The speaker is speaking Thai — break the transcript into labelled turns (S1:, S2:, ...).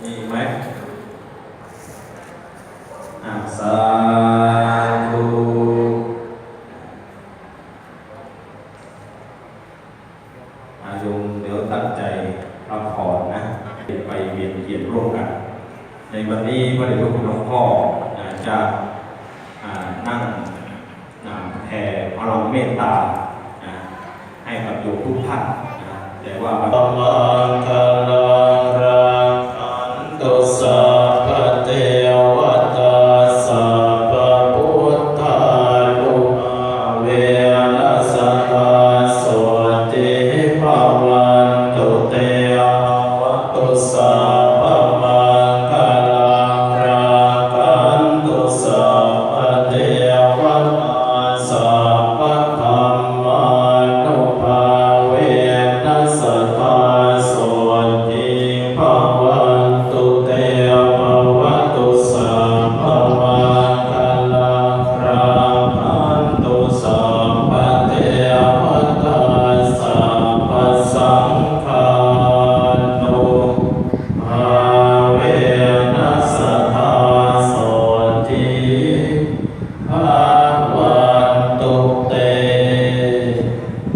S1: มีไหมสาธุโยมเดี๋ยวตั้งใจรับพรนะไปเวียนเกียรติร่วมกันในวันนี้พระเดชพระคุณหลวงพ่อจะนั่งแผ่พลังเมตตาให้กับโยมทุกท่านแต่ว่าธรรมังคารังอันตุสัพพะเทวตาสัพพะพุทธานุภาเวนัสตาโสติภวันตุเตภวตุสั